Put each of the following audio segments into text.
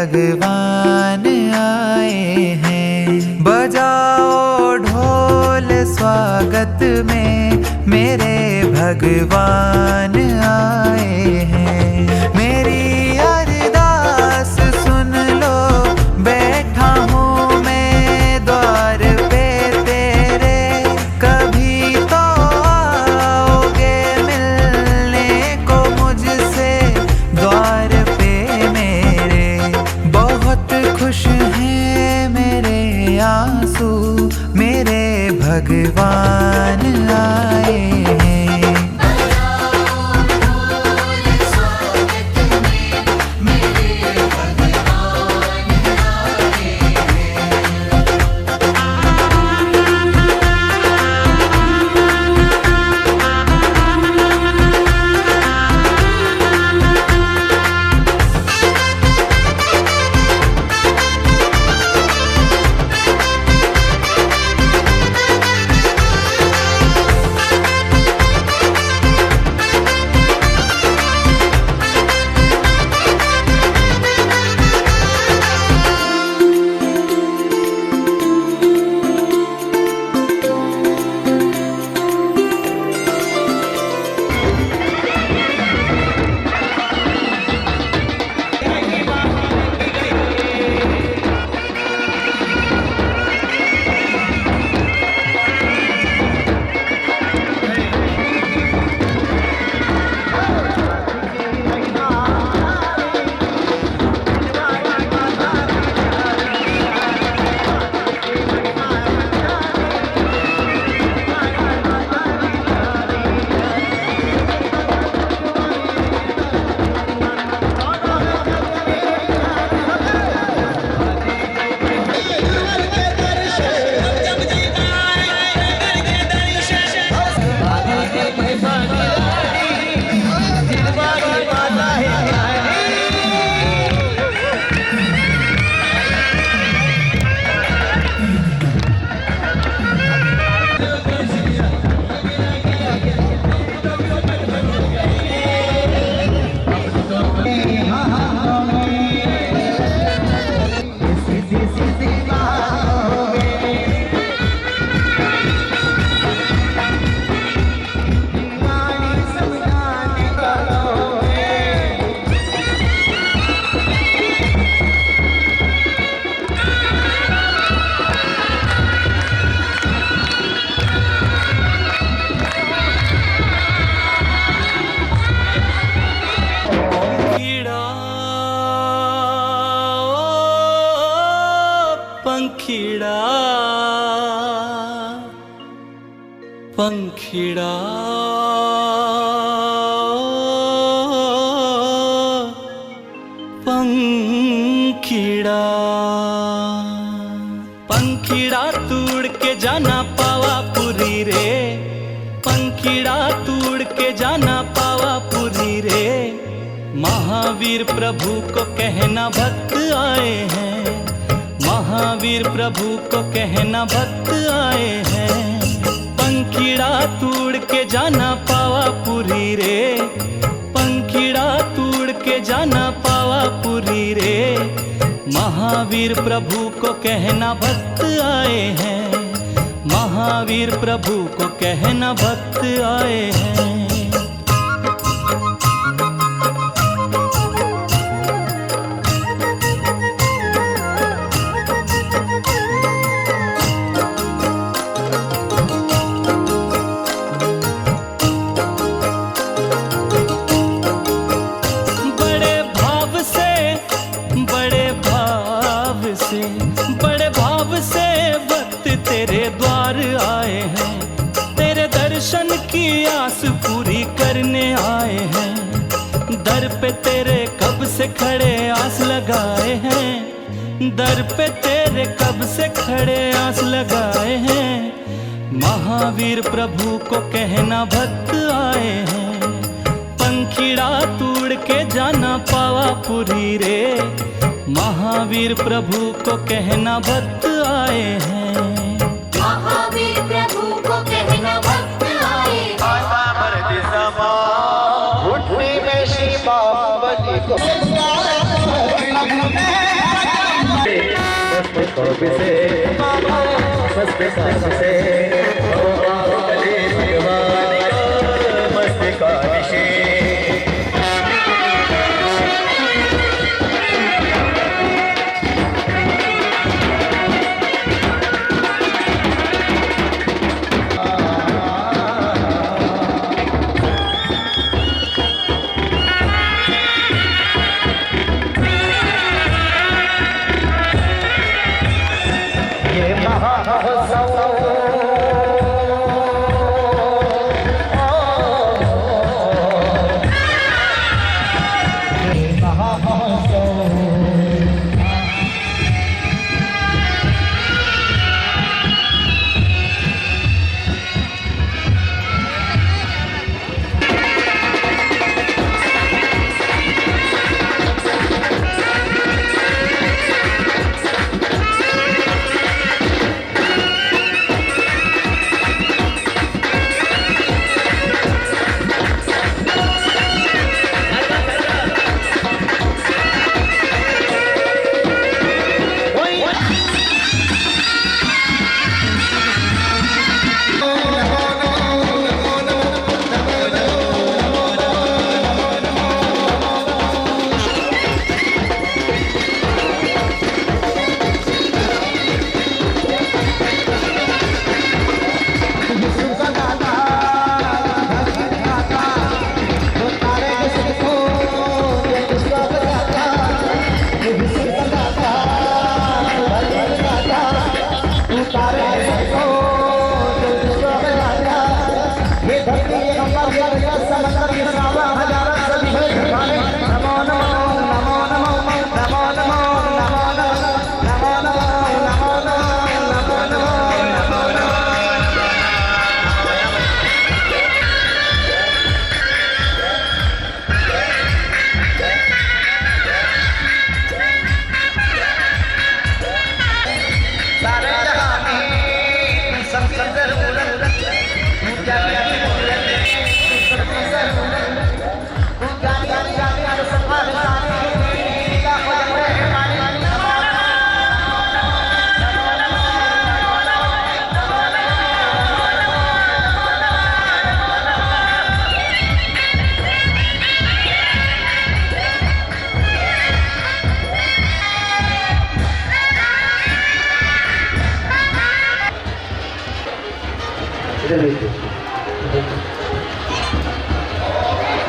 भगवान आए हैं। बजाओ ढोल स्वागत में, मेरे भगवान आए हैं। मेरी अरदास सुन लो, बैठा हूँ मैं द्वार पे तेरे, कभी तो आओगे मिलने को मुझसे द्वार पे मेरे। बहुत खुश हैं मेरे आंसू, मेरे भगवान आए हैं। पंखीड़ा पंखीड़ा पंखीड़ा पंखीड़ा तोड़ के जाना पावापुरी रे, पंखीड़ा तोड़ के जाना पावापुरी रे। महावीर प्रभु को कहना भक्त आए हैं, महावीर प्रभु को कहना भक्त आए हैं। पंखीड़ा तोड़ के जाना पावापुरी रे, पंखीड़ा तोड़ के जाना पावापुरी रे। महावीर प्रभु को कहना भक्त आए हैं, महावीर प्रभु को कहना भक्त आए हैं। बड़े भाव से भक्त तेरे द्वार आए हैं, तेरे दर्शन की आस पूरी करने आए हैं। दर पे तेरे कब से खड़े आस लगाए हैं, दर पे तेरे कब से खड़े आस लगाए हैं। महावीर प्रभु को कहना भक्त आए हैं, पंखीड़ा तोड़ के जाना पावापुरी रे। महावीर प्रभु को कहना भक्त आए हैं, महावीर प्रभु को कहना भक्त आए हैं। उठनी में शिवा बलि को पुष्पों से मस्त सांस से बलि भगवान का मस्तकाभिषेक।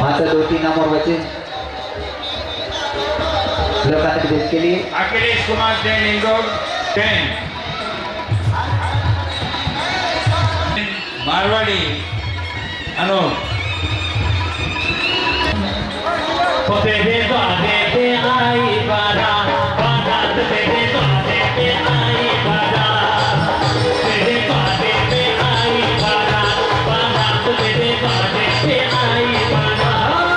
मात्र 2-3 नाम और बचे लोकार्पण देश के लिए। अखिलेश कुमार जैन इंदौर 10, मारवाड़ी अनूप। आई बारा बारात तेरे द्वारे पे आई बारात, तेरे द्वारे पे आई बारात, बारात तेरे द्वारे पे आई बारात,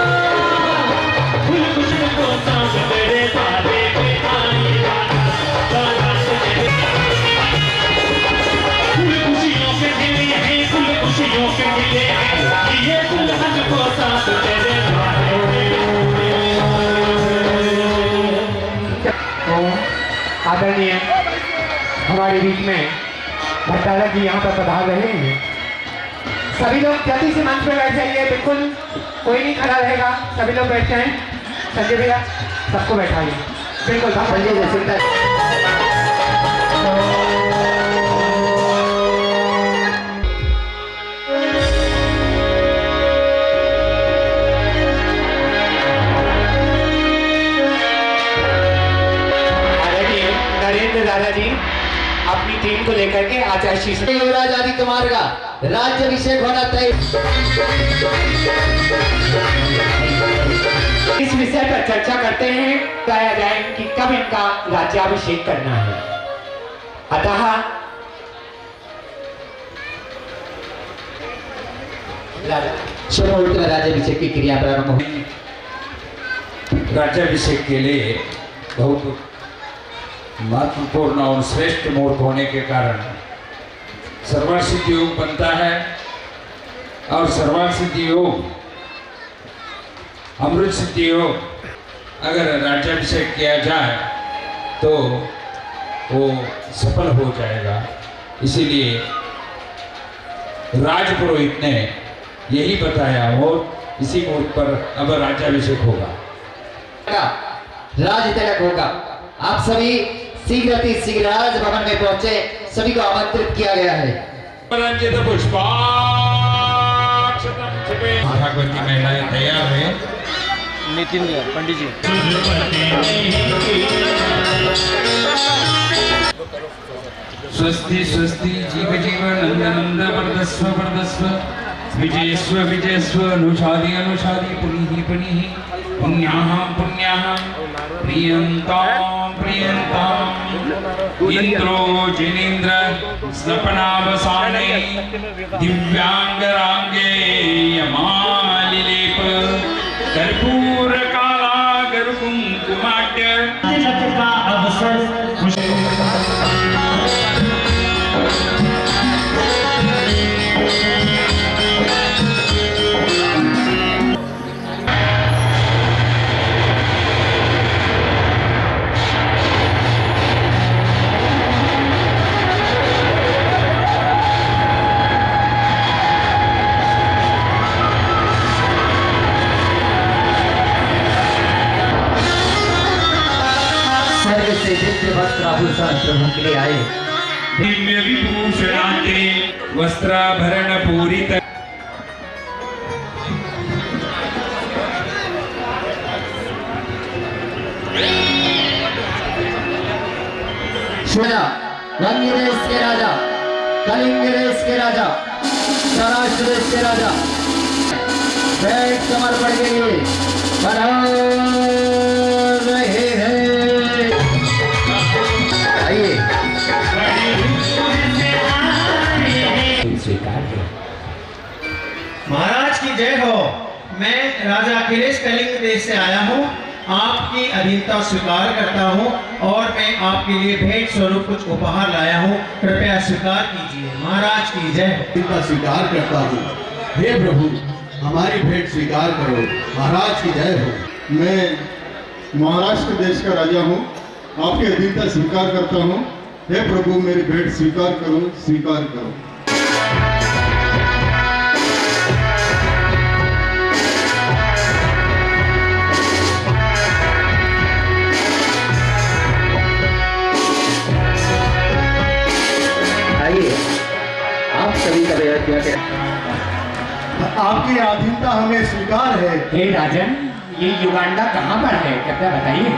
फूल खुशबू को सांस तेरे द्वारे पे आई बारात, बारात तेरे फूल खुशियों के खिले हैं, फूल खुशियों के खिले हैं, ये दुल्हन को सांस तेरे द्वारे पे। आदरणीय हमारे बीच में भट्टाला जी यहाँ पर पधार रहे हैं। सभी लोग जल्दी से मंच पे बैठ जाइए, बिल्कुल कोई नहीं खड़ा रहेगा, सभी लोग बैठ जाएं। संजय भैया सबको बैठाइए, बिल्कुल संजय जैसे। दादाजी अपनी टीम को लेकर के आचार्य श्री युवराज आदित्य कुमार का राज्याभिषेक होना तय। इस विषय पर चर्चा करते हैं, बताया जाए कि कब इनका राज्याभिषेक करना है। अतः शुभ मुहूर्त में राज्याभिषेक की क्रिया प्रारंभ हुई। राज्याभिषेक के लिए बहुत महत्वपूर्ण और श्रेष्ठ मुहूर्त होने के कारण सर्वार्थ सिद्धि योग बनता है, और सर्वार्थ सिद्धि योग, अमृत सिद्धि योग अगर राज्याभिषेक किया जाए तो वो सफल हो जाएगा। इसीलिए राजपुरोहित ने यही बताया और इसी मुहूर्त पर अब राज्याभिषेक होगा, राज तिलक होगा। आप सभी शीघ्र राज भवन में पहुंचे, सभी को आमंत्रित किया गया है। भागवती महिलाएं तैयार है। नितिन पंडित जी। स्वस्ति स्वस्ति जीव जीव नंद नंद वर्धस्व वर्धस्व विजयस्व विजयस्व अनुषादि अनुषादि पुनीहि पुनीहि पुण्याः पुण्याः प्रियन्तां प्रियन्तां इंद्रो जिनेन्द्र स्नपनावसाने दिव्यांगरांगे यमालिलेप कर्पूर काला गरुकुंकुमाट्य का अवसर वस्त्राभूषण प्रभु के लिए आए। दिव्य विभूषणाते वस्त्राभरण पूरित रंग देश के राजा, कलिंग देश के राजा, सौराष्ट्र देश के राजा भेंट समर्पण के लिए पधार रहे हैं। महाराज की जय हो। मैं राजा अखिलेश कलिंग देश से आया हूँ। आपकी अधीनता स्वीकार करता हूँ और मैं आपके लिए भेंट स्वरूप कुछ उपहार लाया हूँ, कृपया स्वीकार कीजिए। महाराज की जय हो। अधीनता स्वीकार करता हूँ। हे प्रभु, हमारी भेंट स्वीकार करो। महाराज की जय हो। मैं महाराष्ट्र देश का राजा हूँ, आपकी अधीनता स्वीकार करता हूँ। हे प्रभु, मेरी भेंट स्वीकार करो, स्वीकार करो। आइए, आप सभी का बेहद आपकी अधीनता हमें स्वीकार है। हे राजन, ये युगांडा कहाँ पर है, कृपया बताइए।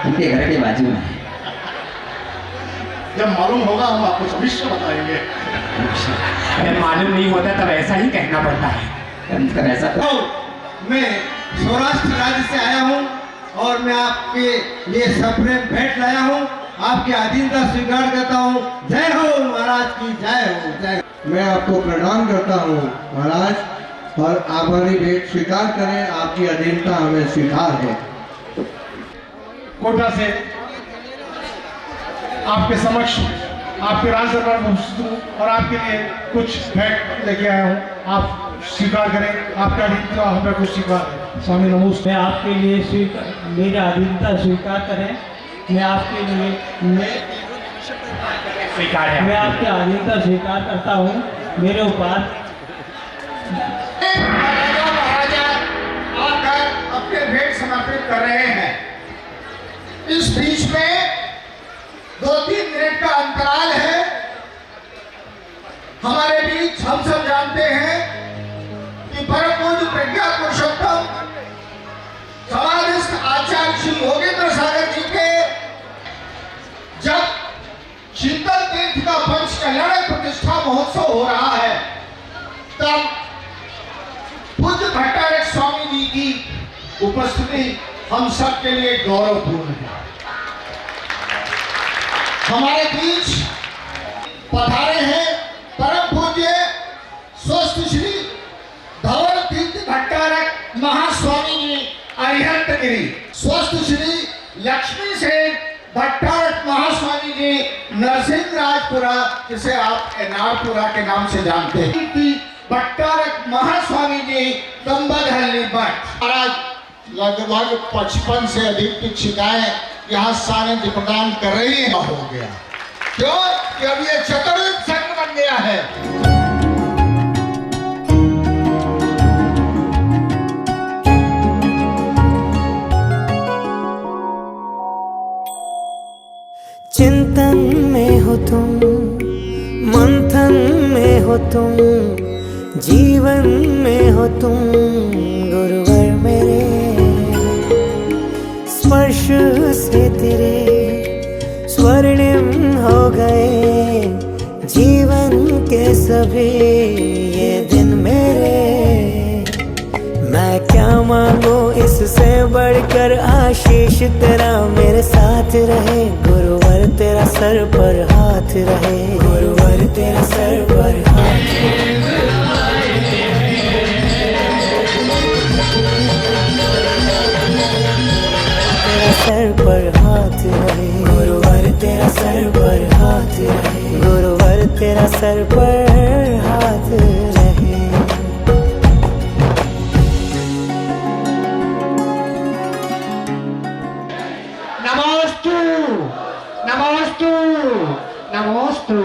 उनके घर के बाजू में है। जब मालूम होगा हम आपको अवश्य बताएंगे। अगर मालूम नहीं होता तब ऐसा ही कहना पड़ता है। मैं सौराष्ट्र राज्य से आया हूँ और मैं आपके लिए सप्रेम भेंट लाया हूँ। आपकी अधीनता स्वीकार करता हूँ। जय हो महाराज की जय हो। जय। मैं आपको प्रणाम करता हूँ महाराज, और हमारी भेंट स्वीकार करें। आपकी अधीनता हमें स्वीकार है। कोटा से आपके समक्ष आपके राज दरबार में उपस्थित हूँ और आपके लिए कुछ भेंट लेके आया हूँ। आप स्वीकार करें। आपका अधीनता हमें कुछ स्वीकार है। स्वामी नमोस्तुते। मैं आपके लिए मेरा अधीनता स्वीकार करें। मैं आपके लिए स्वीकार है। मैं आपकी अधीनता स्वीकार करता हूँ। मेरे ऊपर महाराजा आकर अपने भेंट समर्पित कर रहे हैं। इस बीच में 2-3 मिनट का अंतराल है। हमारे बीच हम सब जानते हैं कि परम पूज्य प्रज्ञा पुरुषोत्तम समाधिस्थ आचार्य श्री योगेंद्र सागर जी के जब शीतल तीर्थ का पंच कल्याण प्रतिष्ठा महोत्सव हो रहा है, तब पूज्य भट्टारक स्वामी जी की उपस्थिति हम सब के लिए गौरवपूर्ण है। हमारे बीच पधारे हैं परम पूज्य स्वस्थ श्री धवल तीर्थ भट्टारक महास्वामी जी अरिहंतगिरी, स्वस्थ श्री लक्ष्मी सेन भट्टारक महास्वामी जी नरसिंह राजपुरा, जिसे आप एनारपुरा के नाम से जानते हैं, भट्टारक महास्वामी जी दम्बदहल्ली मठ। महाराज लगभग 55 से अधिक की शिकायत यहाँ सानिध्य प्रदान कर रही है। हो गया क्यों कि अब ये चतुर्युग संघ बन गया है। चिंतन में हो तुम, मंथन में हो तुम, जीवन में हो तुम गुरुवर मेरे। स्पर्श से तेरे स्वर्णिम हो गए जीवन के सभी ये दिन मेरे। मैं क्या मांगू इससे बढ़कर आशीष तेरा मेरे साथ रहे। गुरुवर तेरा सर पर हाथ रहे, गुरुवर तेरा सर पर हाथ रहे। तेरा सर पर हाथ रहे, गुरुवर तेरा सर पर हाथ रहे, गुरुवर तेरा सर पर हाथ रहे। नमोस्तु नमोस्तु नमोस्तु।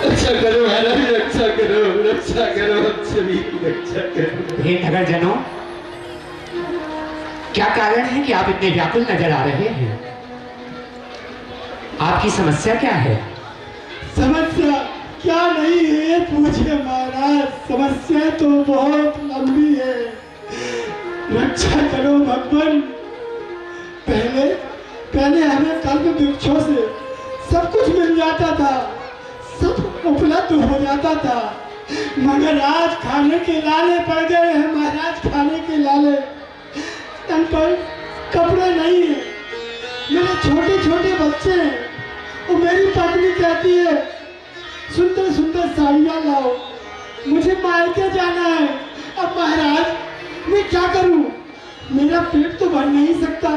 रक्षा करो महाराज, रक्षा करो, रक्षा करो, हम सभी की रक्षा करो। हे नगरजनों, क्या कारण है कि आप इतने व्याकुल नजर आ रहे हैं? आपकी समस्या क्या है? समस्या क्या नहीं है पूछे महाराज, समस्या तो बहुत लंबी है। रक्षा करो भगवान। पहले हमें कल्प वृक्षों से सब कुछ मिल जाता था, सब उपलब्ध हो जाता था, मगर आज खाने के लाले पड़ गए हैं महाराज, खाने के लाले। तन पर कपड़े नहीं है, मेरे छोटे छोटे बच्चे हैं, और मेरी पत्नी कहती है सुंदर सुंदर साड़ियाँ लाओ, मुझे मायके जाना है। अब महाराज मैं क्या करूं? मेरा पेट तो भर नहीं सकता,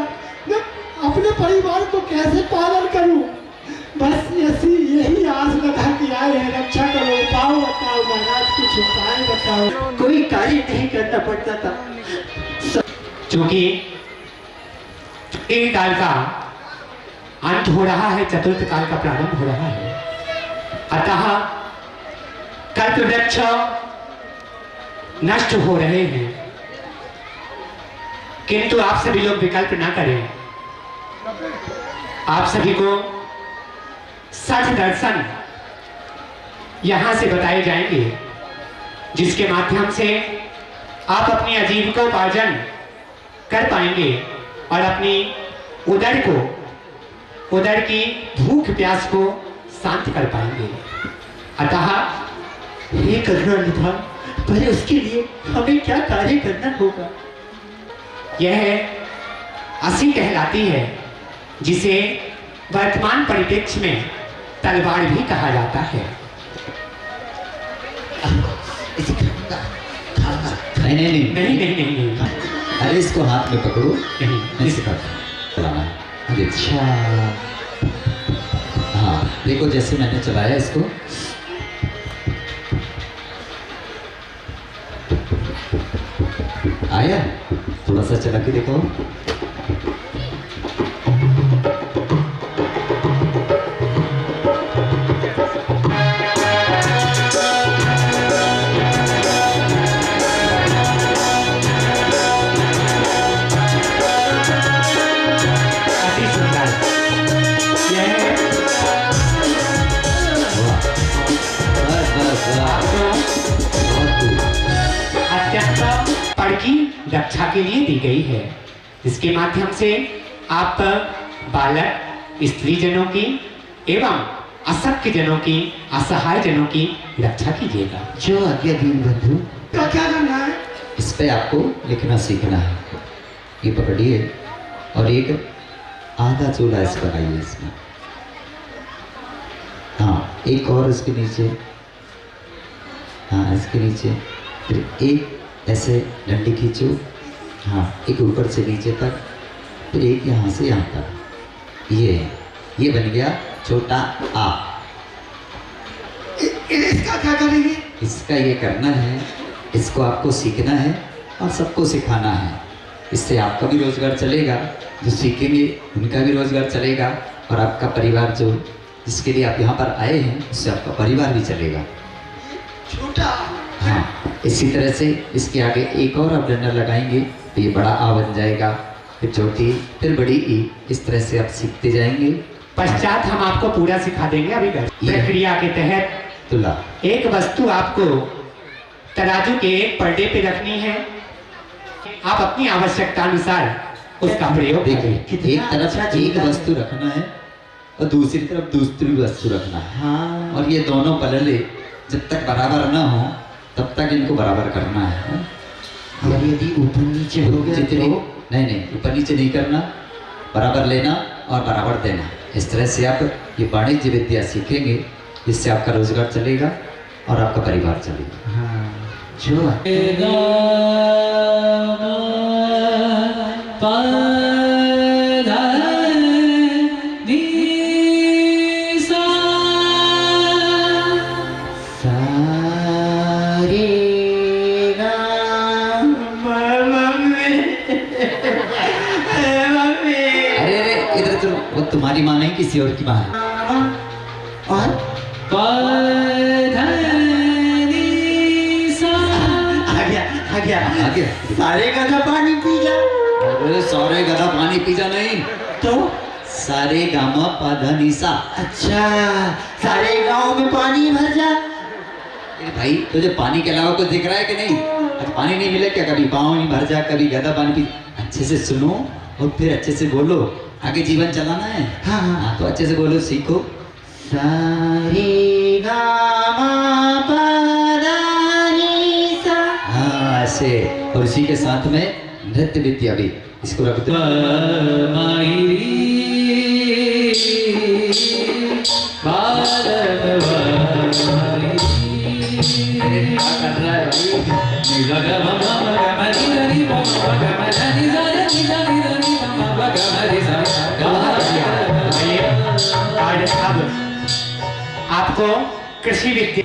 मैं अपने परिवार को कैसे पालन करूं? बस यही आस लगा के आए हैं। रक्षा करो, उपाय बताओ महाराज, कुछ उपाय बताओ। कोई कार्य नहीं करना पड़ता था। चूंकि एक काल का अंत हो रहा है, चतुर्थ काल का प्रारंभ हो रहा है, अतः कल्प वृक्ष नष्ट हो रहे हैं। किंतु आप सभी लोग विकल्प ना करें। आप सभी को सच दर्शन यहां से बताए जाएंगे, जिसके माध्यम से आप अपनी आजीविकोपार्जन कर पाएंगे और अपनी उदर की भूख प्यास को शांत कर पाएंगे। अतः हे करुणानिधि, पर उसके लिए हमें क्या कार्य करना होगा? यह असी कहलाती है, जिसे वर्तमान परिप्रेक्ष्य में तलवार भी कहा जाता है। नहीं नहीं नहीं नहीं नहीं। अरे इसको हाथ में पकड़ो, नहीं इसका चलाना। अच्छा हाँ, देखो जैसे मैंने चलाया इसको, आया? थोड़ा सा चला के देखो। रक्षा के लिए दी गई है। इसके माध्यम से आप बालक, स्त्री जनों की एवं असख्य जनों की, असहाय जनों की रक्षा कीजिएगा। जो आज्ञा दीन बंधु। क्या करना है? इस पे आपको लिखना सीखना है। ये पकड़िए और एक आधा चूल्हा इस पर आइए इसमें। हाँ, एक और इसके नीचे, हाँ इसके नीचे, फिर एक ऐसे डंडी खींचो, हाँ एक ऊपर से नीचे तक, फिर एक यहाँ से यहाँ तक। ये बन गया छोटा आ। इसका क्या करेंगे? इसका ये करना है, इसको आपको सीखना है और सबको सिखाना है। इससे आपका भी रोजगार चलेगा, जो सीखेंगे उनका भी रोजगार चलेगा, और आपका परिवार जो जिसके लिए आप यहाँ पर आए हैं उससे आपका परिवार भी चलेगा। छोटा हाँ, इसी तरह से इसके आगे एक और आप डंडा लगाएंगे तो ये बड़ा आ बन जाएगा, फिर छोटी, फिर बड़ी ई, इस तरह से आप सीखते जाएंगे। पश्चात हम आपको पूरा सिखा देंगे। अभी प्रक्रिया के तहत तुला एक वस्तु आपको तराजू के एक पर्दे पे रखनी है, आप अपनी आवश्यकता अनुसार उसका प्रयोग देखिए, एक तरफ एक वस्तु रखना है और दूसरी तरफ दूसरी वस्तु रखना है। हाँ। और ये दोनों पलले जब तक बराबर ना हो तब तक इनको बराबर करना है। और यदि ऊपर नीचे हो गया जितने तो? नहीं, ऊपर नीचे नहीं करना, बराबर लेना और बराबर देना। इस तरह से आप ये वाणिज्य विद्या सीखेंगे, जिससे आपका रोजगार चलेगा और आपका परिवार चलेगा। हाँ, जो तुम्हारी माँ नहीं, किसी और की माँ है। और आ गया सारे गधा पानी पी जा। अरे सारे गधा पानी पी जा नहीं तो सारे गामा पाधा निशा। अच्छा, सारे गांव में पानी भर जा। भाई तुझे पानी के अलावा कुछ दिख रहा है कि नहीं? आज पानी नहीं मिले क्या? कभी पाँव नहीं भर जा, कभी गधा पानी पी। अच्छे से सुनो और फिर अच्छे से बोलो, आगे जीवन चलाना है। हाँ, तो अच्छे से बोलो, सीखो। सारे गामा पाधा निशा। हाँ, ऐसे। और इसी के साथ में नृत्य विद्या भी, इसको रख दो। आपको कृषि विद्या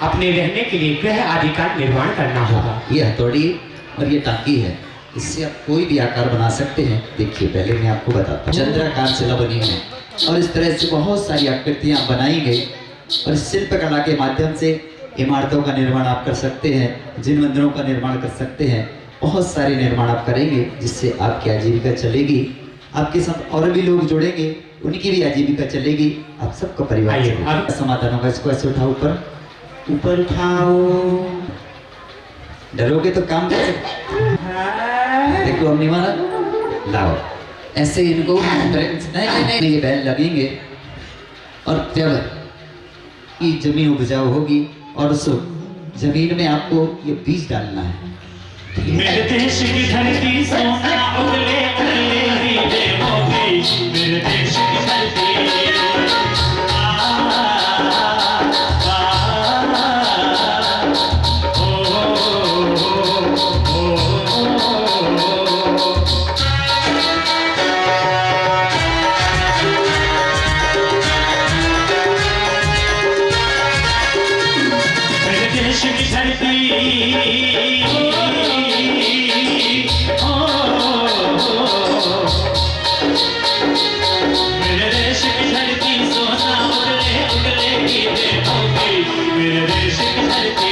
अपने रहने के लिए गृह आदि का निर्माण करना होगा। ये हथौड़ी और ये टांकी है, इससे आप कोई भी आकार बना सकते हैं। देखिए, पहले मैं आपको बताता हूँ। चंद्राकार शिला बनी है और इस तरह से बहुत सारी आकृतियाँ बनाई गई, और शिल्प कला के माध्यम से इमारतों का निर्माण आप कर सकते हैं, जिन मंदिरों का निर्माण कर सकते हैं। बहुत सारे निर्माण आप करेंगे, जिससे आपकी आजीविका चलेगी, आपके साथ और भी लोग जुड़ेंगे, उनकी भी आजीविका चलेगी, आप सबका परिवार चलेगा। समाधान होगा। इसको ऐसे उठाओ, ऊपर उठाओ। डरोगे तो काम कर सकते। देखो, हम नहीं माना, लाओ ऐसे इनको। नहीं, ये बैल लगेंगे, और जब ये जमीन उपजाऊ होगी और उस जमीन में आपको ये बीज डालना है। मेरे देश की धरती सोना उगले उगले हीरे मोती, मेरे देश की धरती। मेरे देश की धरती, मेरे देश की धरती सोना उगले उगले हीरे मोती, मेरे देश की धरती।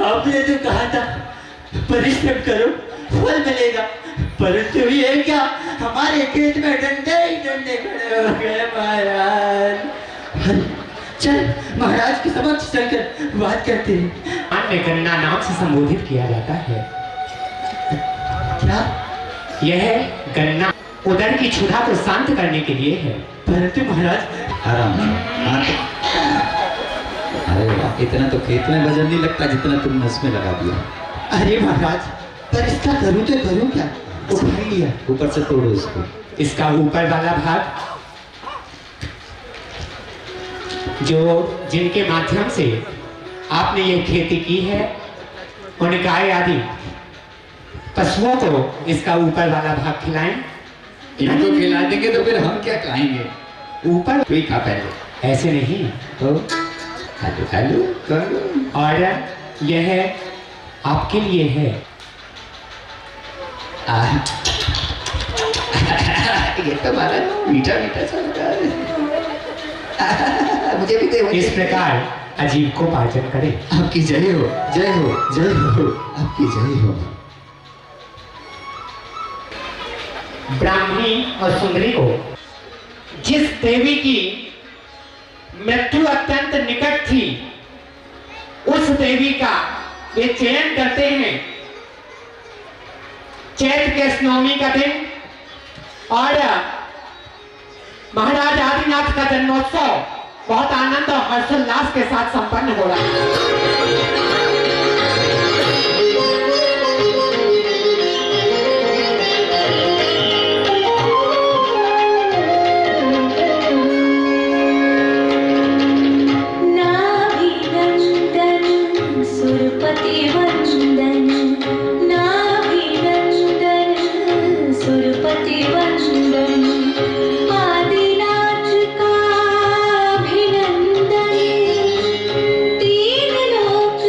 आपने तो कहा था परिश्रम करो फल मिलेगा, परंतु ये क्या, हमारे खेत में डंडे ही डंडे खड़े हो गए महाराज। चल महाराज के समक्ष चलकर बात करते हैं। अन्य गन्ना नाम से संबोधित किया जाता है। क्या? यह गन्ना उदर की क्षुधा को शांत करने के लिए है। परंतु महाराज आराम से। अरे वाह, इतना तो खेत में वजन नहीं लगता जितना तुमने उसमें लगा दिया। अरे महाराज, पर इसका करूँ तो करूँ क्या? उठा लिया। ऊपर से तोड़ो इसको। इसका ऊपर वाला भाग जो जिनके माध्यम से आपने ये खेती की है, उन्हें गाय आदि पशुओं को इसका ऊपर वाला भाग खिलाएं। इनको खिला देंगे तो फिर हम क्या खाएंगे? ऊपर कोई खा पहले। ऐसे नहीं तो खा लो और यह आपके लिए है। ये तो हमारा मीठा मीठा सा लगा है। मुझे भी दे। इस प्रकार अजीब को पाचन करें। आपकी जय हो, जय हो, जय हो, आपकी जय हो। ब्राह्मणी और सुंदरी को जिस देवी की मृत्यु अत्यंत निकट थी उस देवी का वे चयन करते हैं। चैत्र के नवमी का दिन और महाराज आदिनाथ का जन्मोत्सव बहुत आनंद और हर्षोल्लास के साथ संपन्न हो रहा है। आदिनाथ का अभिनंदन, तीन लोक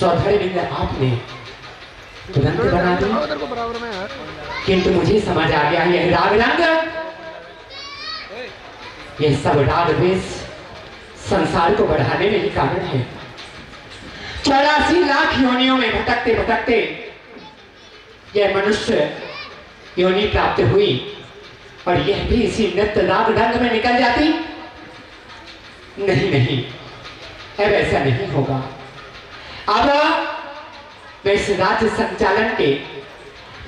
सौधर्य बिंद आपने तुरंत बना दी, किंतु मुझे समझ आ गया यह राग रंग, यह सब राग द्वेष संसार को बढ़ाने में ही कारण है। 84 लाख योनियों में भटकते भटकते यह मनुष्य योनि प्राप्त हुई और यह भी इसी नृत्य राग रंग में निकल जाती। नहीं नहीं, अब ऐसा नहीं होगा। अब मैं इस राज्य संचालन के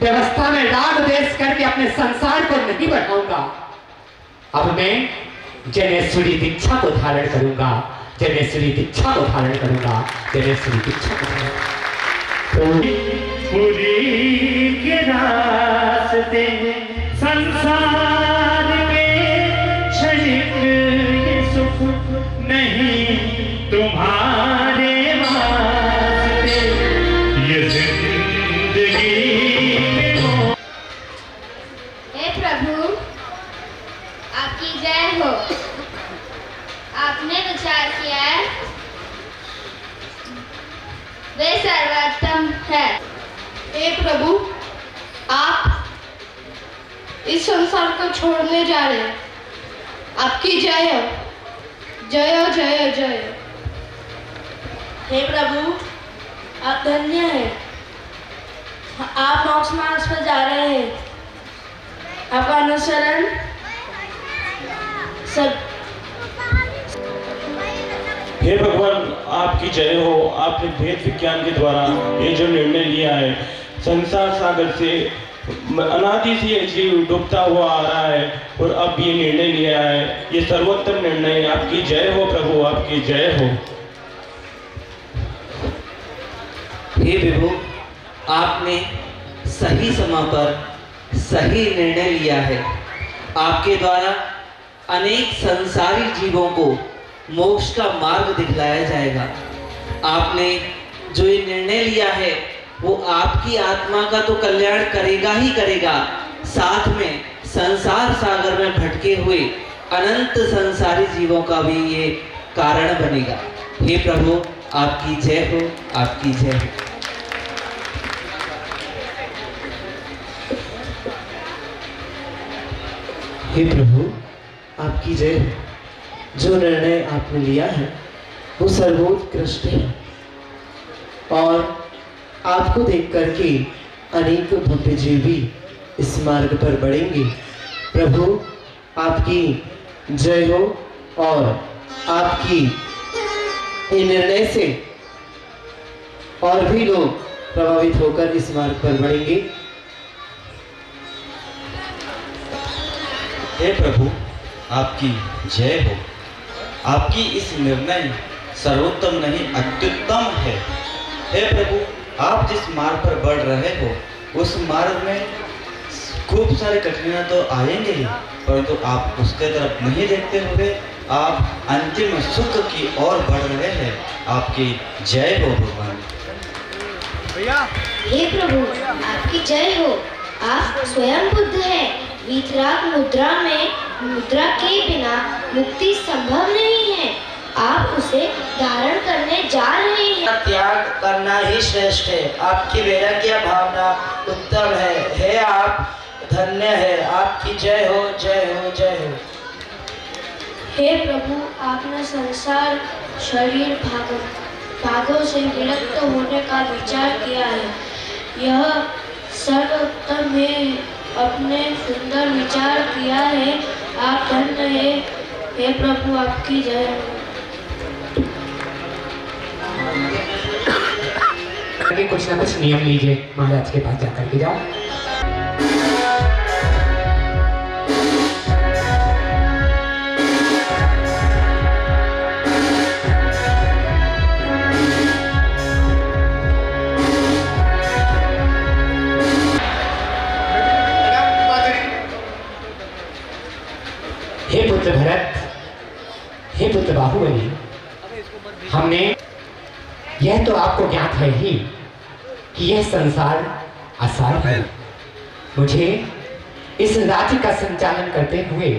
व्यवस्था में राग द्वेष करके अपने संसार को नहीं बढ़ाऊंगा। अब मैं जनेश्वरी दीक्षा को धारण करूंगा, जनेश्वरी दीक्षा को धारण करूंगा, जनेश्वरी दीक्षा को धारण। पूरी के रास्ते संसार के क्षणिक ये सुख नहीं तुम्हारे वास्ते, ये जिंदगी हे प्रभु आपकी जय हो। आपने विचार किया है वे सर्वोत्तम है। हे प्रभु आप इस संसार को छोड़ने जा रहे हैं। आपकी जय हो, जय हो, जय हो, जय हो। हे प्रभु आप धन्य हैं, आप मोक्ष मार्ग पर जा रहे हैं। आपका अनुसरण सब। हे भगवान आपकी जय हो। आपने भेद विज्ञान के द्वारा ये जो निर्णय लिया है, संसार सागर से अनादि से ये जीव डूबता हुआ आ रहा है और अब ये निर्णय लिया है, ये सर्वोत्तम निर्णय। आपकी जय हो प्रभु, आपकी जय हो। हे विभु आपने सही समय पर सही निर्णय लिया है। आपके द्वारा अनेक संसारी जीवों को मोक्ष का मार्ग दिखलाया जाएगा। आपने जो ये निर्णय लिया है वो आपकी आत्मा का तो कल्याण करेगा ही करेगा, साथ में संसार सागर में भटके हुए अनंत संसारी जीवों का भी ये कारण बनेगा। हे प्रभु आपकी जय हो, आपकी जय हो। हे प्रभु आपकी जय हो। जो निर्णय आपने लिया है वो सर्वोत्कृष्ट है और आपको देख करके अनेक भव्य जीव भी इस मार्ग पर बढ़ेंगे। प्रभु आपकी जय हो और आपकी ये निर्णय से और भी लोग प्रभावित होकर इस मार्ग पर बढ़ेंगे। हे प्रभु आपकी जय हो। आपकी इस निर्णय सर्वोत्तम नहीं अत्युत्तम है। हे प्रभु आप जिस मार्ग पर बढ़ रहे हो उस मार्ग में खूब सारे कठिनाइयाँ तो आएंगे ही, परंतु आप उसके तरफ नहीं देखते हुए आप अंतिम सुख की ओर बढ़ रहे हैं। आपकी जय हो भगवान। हे प्रभु आपकी जय हो। आप स्वयं बुद्ध हैं। वीतराग मुद्रा में मुद्रा के बिना मुक्ति संभव नहीं है। आप उसे धारण करने जा रहे हैं। त्याग करना ही श्रेष्ठ है। आपकी वैराग्य भावना उत्तम है। हे आप धन्य है। आपकी जय हो, जय हो, जय हो। हे प्रभु आपने संसार शरीर भागों से विरक्त होने का विचार किया है। यह सर्वोत्तम है। अपने सुंदर विचार किया है। आप धन्य है। हे प्रभु आपकी जय हो। कुछ ना कुछ नियम लीजिए, महाराज के पास जाकर के जाओ। हे पुत्र भरत, हे पुत्र बाहुबली, हमने यह तो आपको ज्ञात है ही कि यह संसार आसार है। मुझे इस राज्य का संचालन करते हुए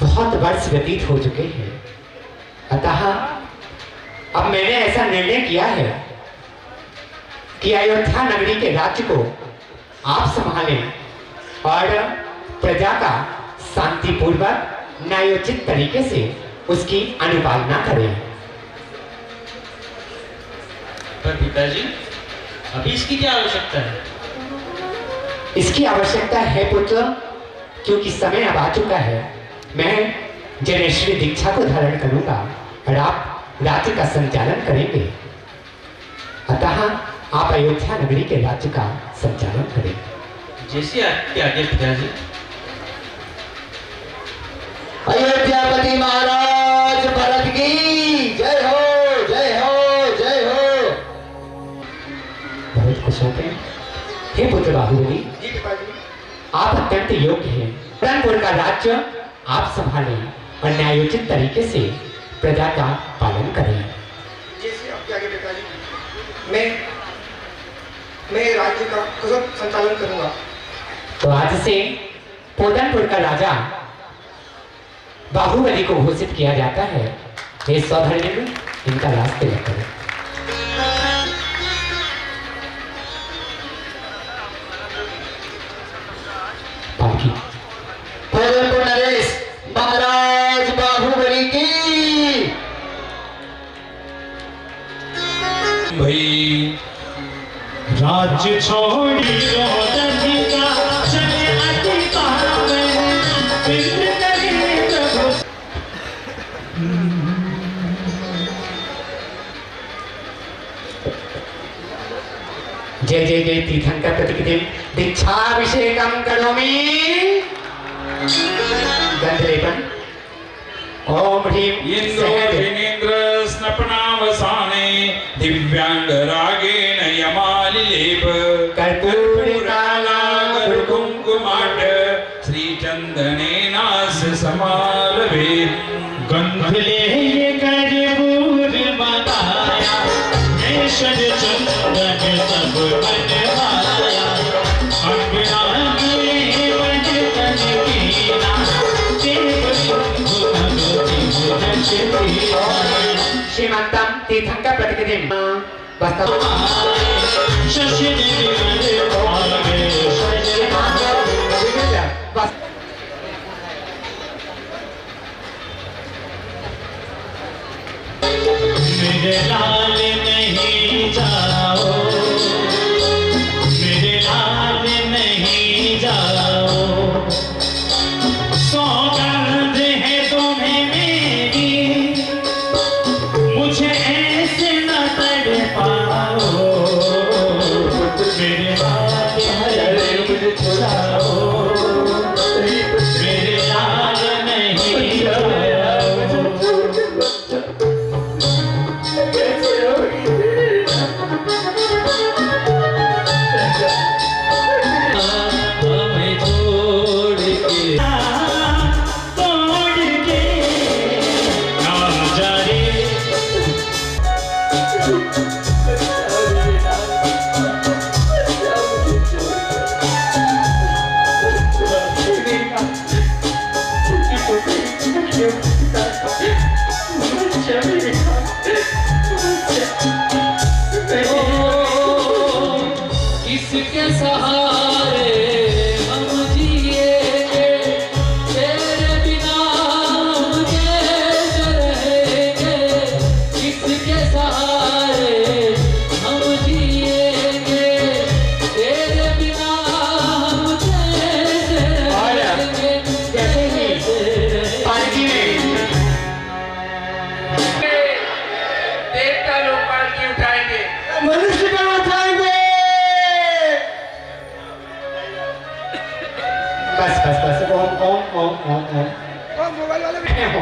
बहुत वर्ष व्यतीत हो चुके हैं। अतः अब मैंने ऐसा निर्णय किया है कि अयोध्या नगरी के राज्य को आप संभालें और प्रजा का शांतिपूर्वक न्यायोचित तरीके से उसकी अनुपालना करें। पर पिताजी, अभी इसकी क्या आवश्यकता है? इसकी आवश्यकता है पुत्र, क्योंकि समय अब आ चुका है। मैं जनेश्वरी दीक्षा को धारण करूंगा और आप राज्य का संचालन करेंगे। अतः आप अयोध्या नगरी के राज्य का संचालन करें। जैसे आपके आगे पिताजी। अयोध्यापति महाराज भरत की जय हो, जय हो, जय हो। बहुत खुश होते हैं। हे पुत्र बाहुबली, आप अत्यंत योग्य हैं। रंगपुर का राज्य आप संभालें और न्यायोचित तरीके से प्रजा का पालन करें। जैसे आपके आगे पिताजी, मैं राज्य का कुशल संचालन करूंगा। तो आज से पोदनपुर का राजा बाहुबली को घोषित किया जाता है। हे सौधर्य में इनका रास्ते करें। पालकी पोदनपुर नरेश महाराज बाहुबली की। भाई राज्य छोड़ी रोदनिका चले आती पावे फिर करे प्रभु। जय जय जय तीर्थंकर प्रतिदिन दीक्षाभिषेकम करोमि। गंधलेपन ओम ह्रीं इंद्र स्नपनावसाने दिव्यांग रागेण यमालिलेप कर्पूरकाला कुंकुमाट श्रीचंदनेनास समालवे गंधले कर्पूर बताया ऐश्वर चंदन सब बनवाया अंगना में बन तन कीना श्रीमंतम तीर्थंकर प्रतिदिन मेरे लाल नहीं जाओ, मेरे लाल नहीं जाओ, सौगंध है तुम्हें मेरी, मुझे ऐसे न तड़पाओ। मेरे लाल नहीं जाओ, मेरे लाल नहीं जाओ। किसके सहारे हम जिएंगे, तेरे बिना मुझे रहेंगे। किसके सहारे हम जिएंगे, तेरे बिना मुझे रहेंगे। देवता लोग पालकी उठाएंगे, मनुष्य का उठाएंगे। बस बस बस ओम ओम ओम ओम ओम मोबाइल वाले बैठे हो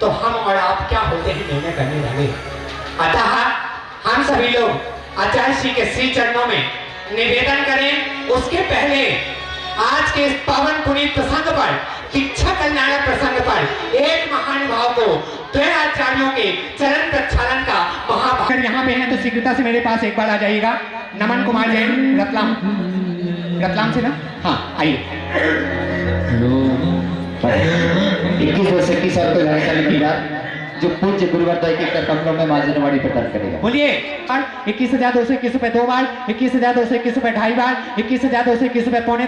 तो हम और आप क्या होते हैं निर्णय करने वाले। अतः हम सभी लोग आचार्य श्री के श्री चरणों में निवेदन करें। उसके पहले आज के इस पावन पुनीत प्रसंग पर, शिक्षा कल्याण प्रसंग पर एक महानुभाव को द्वैताचार्यों के चरण प्रक्षालन का महाभाग। अगर यहाँ पे हैं तो शीघ्रता से मेरे पास एक बार आ जाइएगा। नमन कुमार जैन, रतलाम, रतलाम से ना? हाँ आइए। 21 वर्ष की साल को जाने की बात जो पूज्य गुरुवर द्वय के कमलों में मां जनवाड़ी पर दर्शन करेगा। बोलिए 21,221 रुपए 2 बार, 21,221 रुपए 2.5 बार, 21,221 रुपए पौने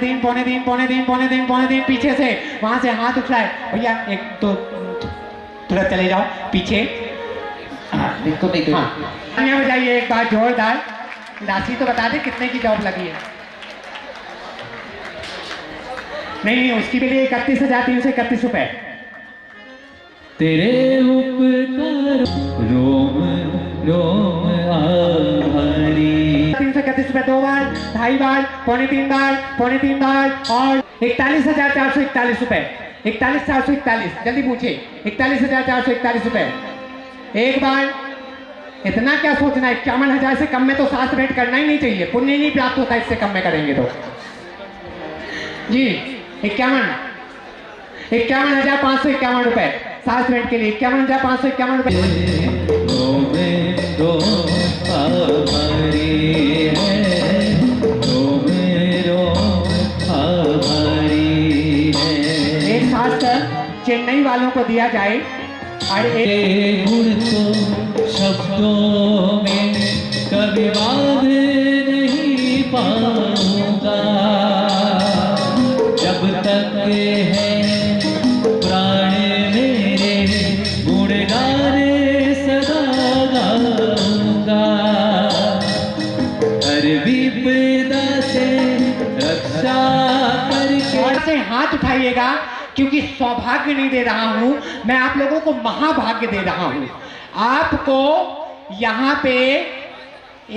दिन पीछे से वहां से हाथ उठाए भैया, एक तो थोड़ा चले जाओ पीछे। देखो बजाइए एक बार जोरदार। राशि तो बता दे कितने की जॉब लगी है। नहीं उसकी भी लिए 31,331 रुपए। तेरे उपकार रोम रोम आभारी। 331 रुपए 2 बार, 2.5 बार, पौने 3 बार और 41,441 रुपए। 41,441 जल्दी पूछिए। 41,441 रुपए एक बार। इतना क्या सोचना है, 51,000 से कम में तो 7 भेंट करना ही नहीं चाहिए, पुण्य नहीं प्राप्त होता इससे कम में करेंगे तो जी। 51,551 रुपए 7 भेंट के लिए 51,551 रुपए। एक शास्त्र चेन्नई वालों को दिया जाए। अरे गुण तो शब्दों में कभी बांध नहीं पाऊंगा, जब तक है प्राण मेरे गुण गाने सदा गाऊंगा। हर विपदा से रक्षा करके। और से हाथ उठाइएगा क्योंकि सौभाग्य नहीं दे रहा हूं मैं, आप लोगों को महाभाग्य दे रहा हूं। आपको यहाँ पे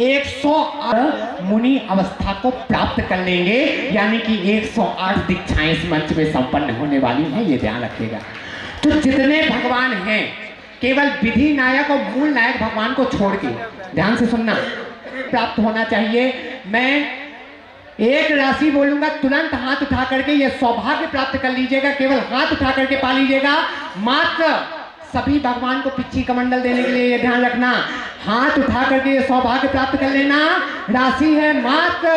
108 मुनि अवस्था को प्राप्त कर लेंगे, यानी कि 108 दीक्षाएं इस मंच में संपन्न होने वाली हैं, ये ध्यान रखिएगा। तो जितने भगवान हैं केवल विधि नायक और मूल नायक भगवान को छोड़ के, ध्यान से सुनना, प्राप्त होना चाहिए। मैं एक राशि बोलूंगा, तुरंत हाथ उठा करके ये सौभाग्य प्राप्त कर लीजिएगा। केवल हाथ उठा करके पा लीजिएगा। मात्र सभी भगवान को पिच्ची कमंडल देने के लिए ये ध्यान रखना, हाथ उठा करके ये सौभाग्य प्राप्त कर लेना। राशि है मात्र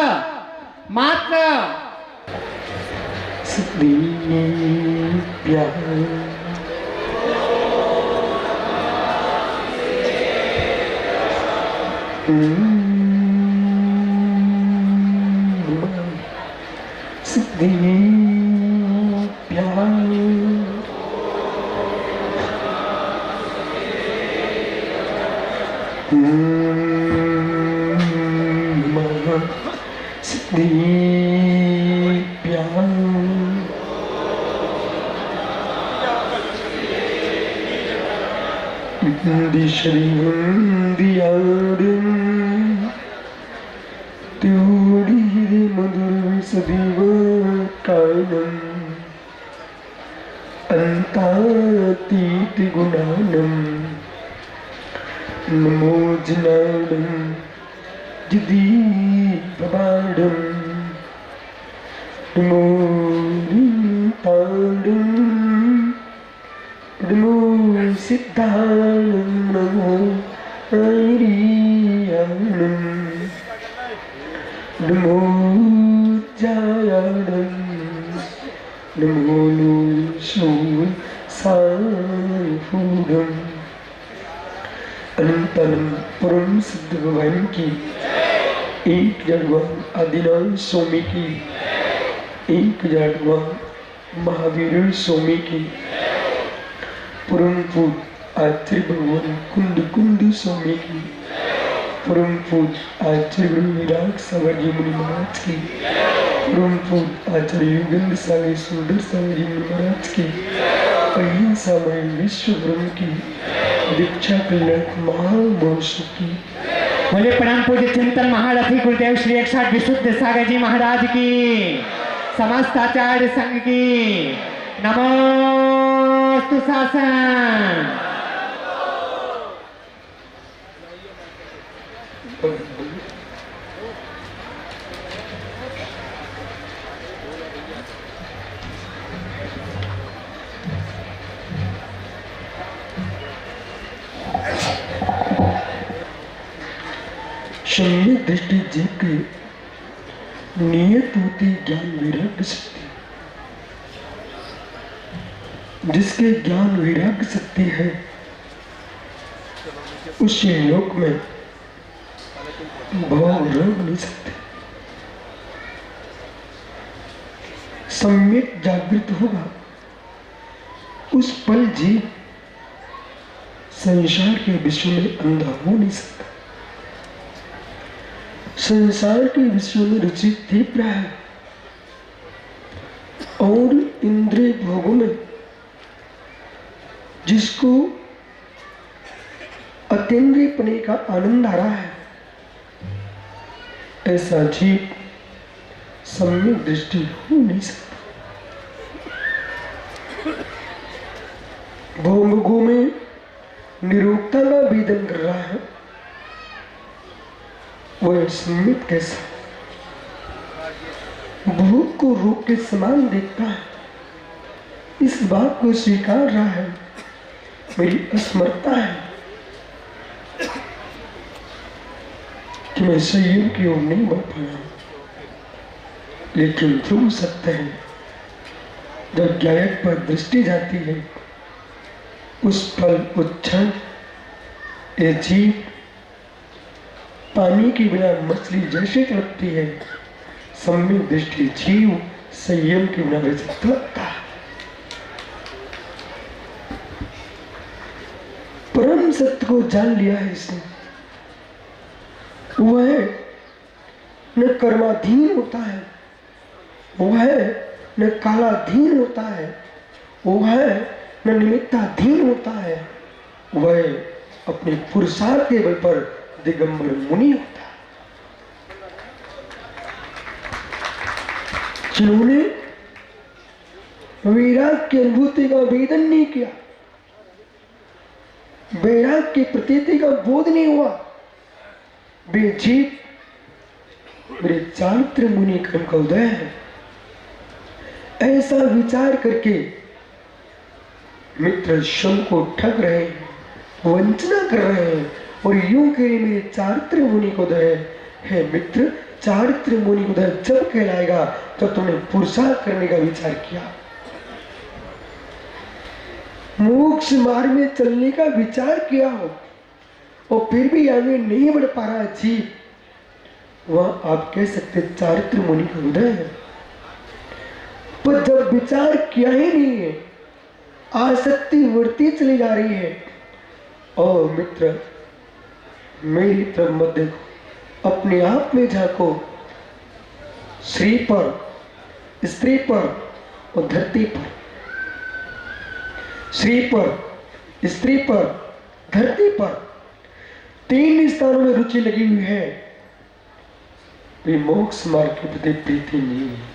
अंतातीत गुणानम नमो जनानम जदीपबाडम नमो निताडम नमो सिद्धाणम नमो आर्याणम नमो जायाणम नमो शूल साफूडम। अनंतरम परम सिद्ध भगवान की 1000 आदिनाथ स्वामी की 1000 महावीर स्वामी की परम पूज्य आचार्य भगवान कुंद स्वामी की परम पूज्य आचार्य गुरु विराग सागर जी मुनि महाराज की परम पूज्य आचार्य युगेंद्र सागर सुंदर सागर जी मुनि महाराज की अहिंसा मय विश्व ब्रह्म की दीक्षा कल्याण महामोषु की। बोले परम पूज्य चिंतन महारथी गुरुदेव श्री 108 विशुद्ध सागर जी महाराज की, समस्त आचार्य संघ की नमोस्तु शासन। शून्य दृष्टि जेके नियत होती ज्ञान वैराग्य शक्ति, जिसके ज्ञान वैराग्य शक्ति है उसी लोक में भोग रोग नहीं सकते। सम्यक जागृत होगा उस पल जीव संसार के विश्व में अंधा हो नहीं सकता। संसार के विश्व में रुचि तीव्र है और इंद्रिय भोगों में जिसको अतीन्द्रियपने का आनंद आ रहा है, ऐसा जीव सम्यक दृष्टि हो नहीं सकता। भोगों में निरूपता का वेदन कर रहा है, वह सम्यक कैसा भोग को रोग के समान देखता है, इस बात को स्वीकार रहा है मेरी असमर्थता है कि मैं संयम की ओर नहीं बढ़ पाया। लेकिन ध्रुव सत्य है, जब गायक पर दृष्टि जाती है उस पल उच्छल ये जीव पानी के बिना मछली जैसे तड़पती है, सम्यक दृष्टि जीव संयम के बिना वैसे तड़पता है। परम सत्य को जान लिया है इसने, वह न कर्माधीन होता है, वह न कालाधीन होता है, वह न निमित्ताधीन होता है, वह अपने पुरुषार्थ के बल पर दिगंबर मुनि होता है। जिन्होंने वैराग्य की अनुभूति का वेदन नहीं किया, वैराग्य की प्रतीति का बोध नहीं हुआ, वे जीव मेरे चारित्र मुनि क्रम का उदय है, ऐसा विचार करके मित्र श्रम को ठग रहे हैं, वंचना कर रहे हैं और यूं कह रहे मेरे चारित्र मुनि को उदय है। मित्र, चारित्र मुनि उदय जब कहलाएगा तो तुमने पुरुषार्थ करने का विचार किया, मोक्ष मार्ग में चलने का विचार किया हो और फिर भी आगे नहीं बढ़ पा रहा जीव, वह आप कह सकते चारित्र मुनि का उदय है। पर जब विचार किया ही नहीं है, आसक्ति बढ़ती चली जा रही है और मित्र मेरी तरफ मत देखो, अपने आप में झांको, श्री पर, स्त्री पर और धरती पर, श्री पर, स्त्री पर, धरती पर, तीन स्थानों में रुचि लगी हुई है, वे मोक्ष मार्ग के प्रति प्रीति नहीं है।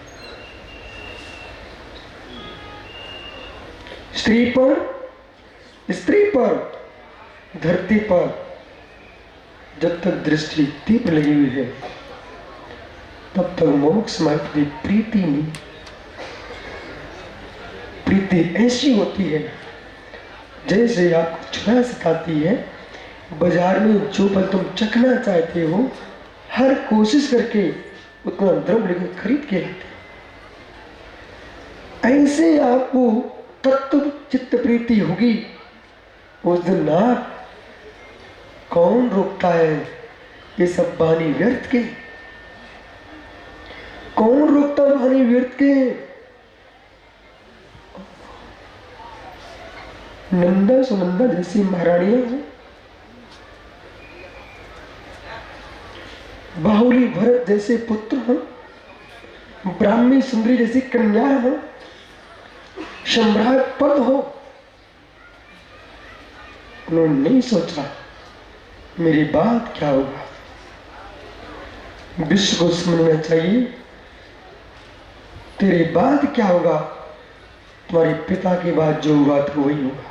स्त्री पर, स्त्री पर, धरती पर जब तक दृष्टि तीव्र लगी हुई है तब तक मोक्ष मार्ग की प्रीति नहीं। प्रीति ऐसी होती है जैसे आपको छुड़ा सिखाती है, बाजार में जो पल तुम चखना चाहते हो हर कोशिश करके उतना द्रव्य लेकर खरीद के लाते। ऐसे आपको तत्व चित्त प्रीति होगी, उस दिन आप कौन रोकता है ये सब वाणी व्यर्थ के, कौन रोकता वाणी व्यर्थ के। नंदा सुनंदा जैसी महारानियां हैं, बाहुली भरत जैसे पुत्र हैं, ब्राह्मी सुंदरी जैसी कन्या हैं, सम्राट पद हो, उन्होंने नहीं सोचा मेरी बात क्या होगा। विश्व को समझना चाहिए तेरी बात क्या होगा, तुम्हारे पिता की बात जो हुआ तो वही होगा।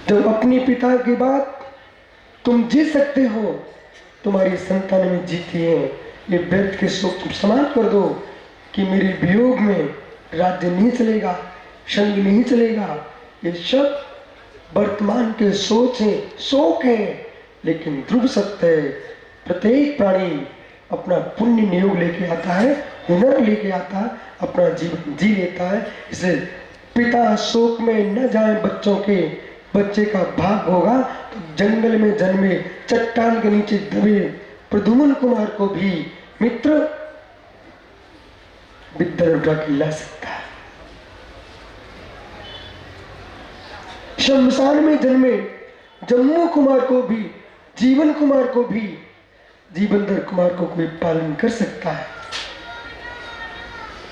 जब अपनी पिता की बात तुम जी सकते हो, तुम्हारी संतान में जीती है, ये व्यर्थ के शोक तुम समाप्त कर दो कि मेरे वियोग में राज्य नहीं चलेगा, संग नहीं चलेगा। ये सब वर्तमान के सोच हैं, शोक हैं, लेकिन ध्रुव सत्य है प्रत्येक प्राणी अपना पुण्य नियोग लेके आता है, हुनर लेके आता है, अपना जीवन जी लेता है। इसे पिता शोक में न जाए बच्चों के, बच्चे का भाग होगा तो जंगल में जन्मे, चट्टान के नीचे दबे प्रद्युम्न कुमार को भी मित्र बिद्दर उठा के ला सकता है। शमशान में जन्मे जम्मू कुमार को भी, जीवन कुमार को भी, जीवनधर कुमार को कोई पालन कर सकता है।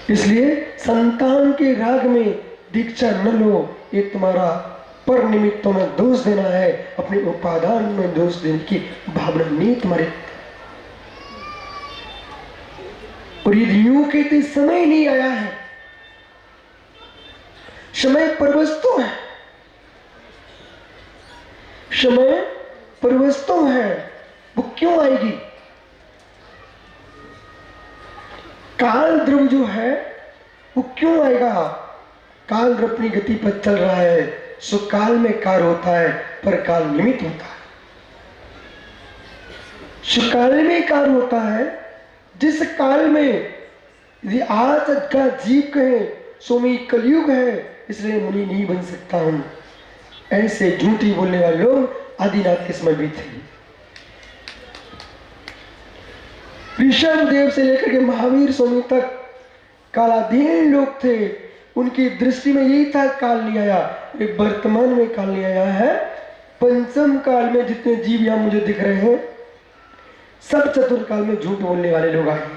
इसलिए संतान के राग में दीक्षा न लो, ये तुम्हारा पर निमित्तों में दोष देना है, अपने उपादान में दोष देने की भावना नहीं तुम्हारे। और यदि यूं कहते समय नहीं आया है, समय परवस्तु है, समय परवस्तु है, वो क्यों आएगी? काल द्रव जो है वो क्यों आएगा? काल द्रव अपनी गति पर चल रहा है, सो काल में कार्य होता है, पर काल निमित्त होता है। सुकाल में कार्य होता है, जिस काल में यदि आज का जीव कहे सोमी कलयुग है, इसलिए मुनि नहीं बन सकता हूं। ऐसे झूठी बोलने वाले लोग आदिनाथ के समय भी थे। ऋषभ देव से लेकर के महावीर स्वामी तक कालाधीन लोग थे। उनकी दृष्टि में यही था काल नहीं आया। वर्तमान में काल नहीं आया है। पंचम काल में जितने जीव यहां मुझे दिख रहे हैं, सब चतुर्थ काल में झूठ बोलने वाले लोग आए।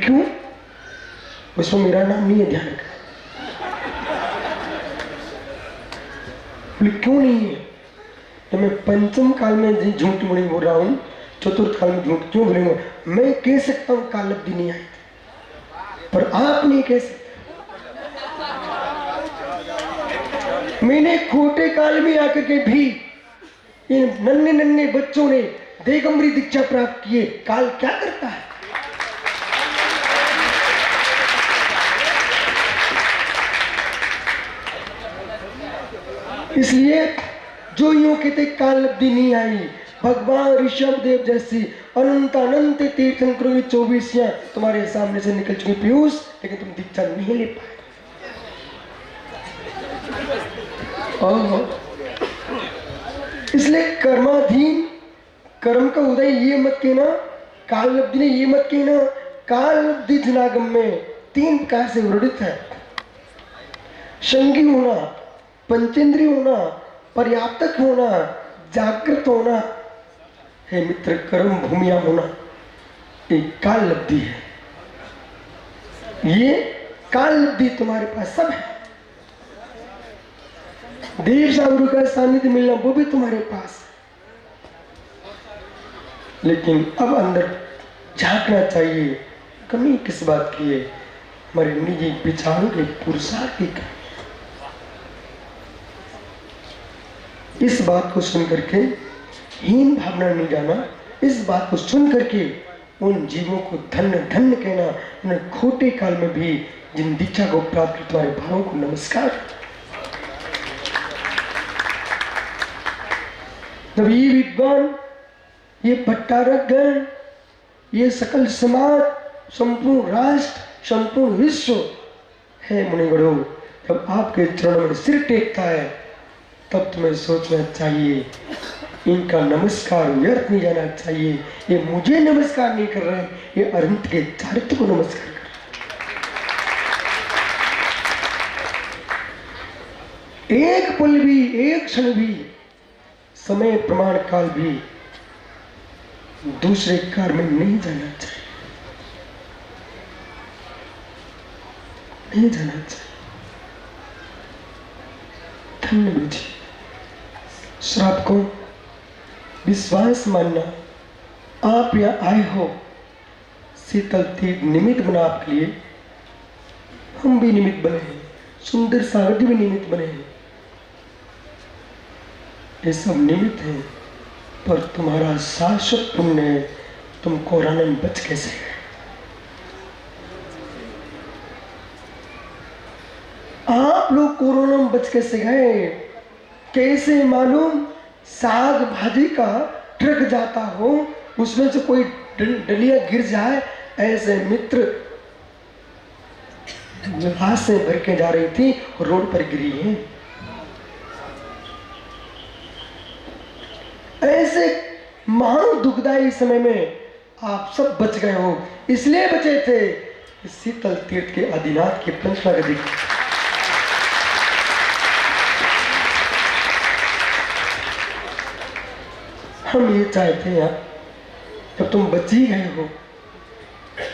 क्यों? उसमें मेरा नाम नहीं है, ध्यान रखना। क्यों नहीं है? तो मैं पंचम काल में झूठ नहीं बोल रहा हूं, चतुर्थ काल में झूठ क्यों बोलूंगा? मैं कह सकता हूं काल अवधि नहीं आई, पर आप नहीं कह सकते। मैंने खोटे काल में आकर के भी इन नन्हे नन्हे बच्चों ने दिगंबरी दीक्षा प्राप्त किए। काल क्या करता है? इसलिए जो यूं कहते काल अवधि नहीं आई, भगवान ऋषभ देव जैसी अनंत अनंत तीर्थंकरों 24 तुम्हारे सामने से निकल चुकी पीयूष, लेकिन तुम दीक्षा नहीं ले पाए। इसलिए कर्माधीन कर्म का उदय ये मत कहना, काल अवधि ने ये मत कहना। काल अवधि जनागम में 3 प्रकार से वर्णित है। संगी होना, पंचेंद्रिय होना, पर्याप्तक होना, जागृत होना है मित्र, कर्म भूमिया होना, एक काल अवधि है। ये काल अवधि तुम्हारे पास सब है। देव सागुरु का सानिध्य मिलना वो भी तुम्हारे पास है। लेकिन अब अंदर झांकना चाहिए, कमी किस बात की है? हमारे निजी विचारों के पुरुषार्थ की कमी। इस बात को सुन करके हीन भावना नहीं जाना, इस बात को सुन करके उन जीवों को धन्य धन्य कहना, उन्हें खोटे काल में भी जिन दीक्षा को प्राप्त कर तुम्हारे भावों को नमस्कार। जब ये विद्वान, ये भट्टारक गण, ये सकल समाज, संपूर्ण राष्ट्र, संपूर्ण विश्व है मुनिगणों, जब आपके चरणों में सिर टेकता है, तब तुम्हें सोचना चाहिए इनका नमस्कार व्यर्थ नहीं जाना चाहिए। ये मुझे नमस्कार नहीं कर रहे, ये अनंत के चारित्र को नमस्कार कर रहे। एक पल भी, एक क्षण भी, समय प्रमाण काल भी दूसरे कार्य में नहीं जाना चाहिए, नहीं जाना चाहिए। धन्य बुझिए, श्राप को विश्वास मानना। आप यहाँ आए हो, शीतल तीर्थ निमित्त बना आपके लिए, हम भी निमित्त बने हैं, सुंदर सागर भी निमित्त बने हैं। ये सब निमित्त हैं, पर तुम्हारा शाश्वत पुण्य है। तुम कोरोना में बच कैसे गए? आप लोग कोरोना में बच कैसे गए? कैसे मालूम? साग भाजी का ट्रक जाता हो, उसमें से कोई डलिया गिर जाए, ऐसे मित्र लाश से भर के जा रही थी, रोड पर गिरी है। ऐसे महान दुखदायी समय में आप सब बच गए हो, इसलिए बचे थे शीतल तीर्थ के आदिनाथ के पंचनागदी। हम ये चाहते हैं जब तुम बच ही गए हो